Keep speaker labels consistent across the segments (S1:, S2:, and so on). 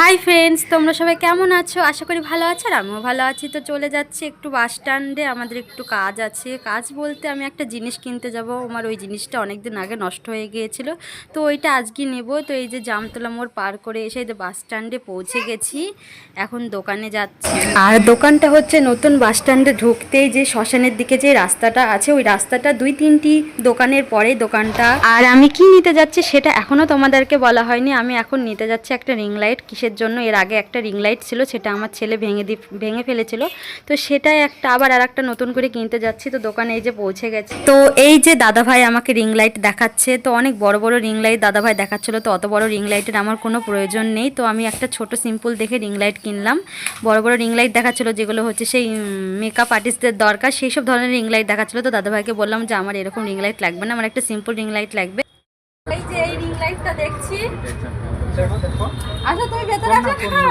S1: Hi friends, তোমরা সবাই কেমন আছো? আশা করি ভালো আছো, আর আমিও ভালো আছি। তো চলে যাচ্ছি একটু বাস স্ট্যান্ডে, আমাদের একটু কাজ আছে। কাজ বলতে আমি একটা জিনিস কিনতে যাব। আমার ওই জিনিসটা অনেক দিন আগে নষ্ট হয়ে গিয়েছিল, তো ওইটা আজকে নেব। তো এই যে জামতলা মোড় পার করে এসে এই যে বাস স্ট্যান্ডে পৌঁছে গেছি, এখন দোকানে যাচ্ছি। আর দোকানটা হচ্ছে নতুন বাস স্ট্যান্ডে ঢুকতেই যে শ্মশানের দিকে যে রাস্তাটা আছে, ওই রাস্তাটা 2-3টি দোকানের পরেই দোকানটা। আর আমি কি নিতে যাচ্ছি সেটা এখনও তোমাদেরকে বলা হয়নি। আমি এখন নিতে যাচ্ছি একটা রিং লাইট। কিসের জন্য? এর আগে একটা রিং লাইট ছিল, সেটা আমার ছেলে ভেঙে ফেলেছিল, তো সেটাই আবার আর একটা নতুন করে কিনতে যাচ্ছি। তো দোকানে এই যে পৌঁছে গেছে। তো এই যে দাদাভাই আমাকে রিং লাইট দেখাচ্ছে, তো অনেক বড় বড় রিং লাইট দাদাভাই দেখাচ্ছিল। তো অত বড় রিং লাইটের আমার কোনো প্রয়োজন নেই, তো আমি একটা ছোট সিম্পল দেখে রিং লাইট কিনলাম। বড় বড় রিং লাইট দেখাচ্ছিল, যেগুলো হচ্ছে সেই মেকআপ আর্টিস্টদের দরকার, সেই সব ধরনের রিং লাইট দেখাচ্ছিল। তো দাদাভাইকে বললাম যে আমার এরকম রিং লাইট লাগবে না, আমার একটা সিম্পল রিং লাইট লাগবে। এই যে এই রিং লাইটটা দেখছি, আচ্ছা তুমি ভেতরে আসো না।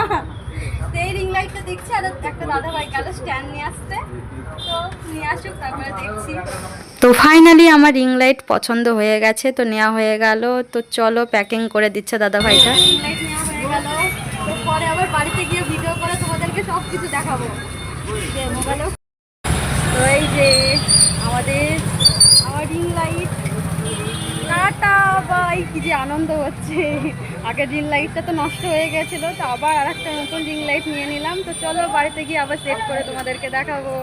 S1: তো এই রিং লাইটটা দেখছি, আর একটা দাদাভাই গেল স্ট্যান্ড নিয়ে আসতে, তো নিয়ে আসুক তারপরে দেখছি। তো ফাইনালি আমার রিং লাইট পছন্দ হয়ে গেছে, তো নেওয়া হয়ে গেল। তো চলো, প্যাকিং করে দিচ্ছে দাদাভাইটা। রিং লাইট নেওয়া হয়ে গেল, তো পরে আবার বাড়িতে গিয়ে ভিডিও করে তোমাদেরকে সব কিছু দেখাবো মোবাইলেও। তো এই যে আমাদের আমার রিং লাইট, টাটা বাই। কি যে আনন্দ হচ্ছে, আগের রিং লাইটটা তো নষ্ট হয়ে গেছিলো, তো আবার আর একটা নতুন রিং লাইট নিয়ে নিলাম। তো চলো বাড়িতে গিয়ে আবার সেট করে তোমাদেরকে দেখাবো।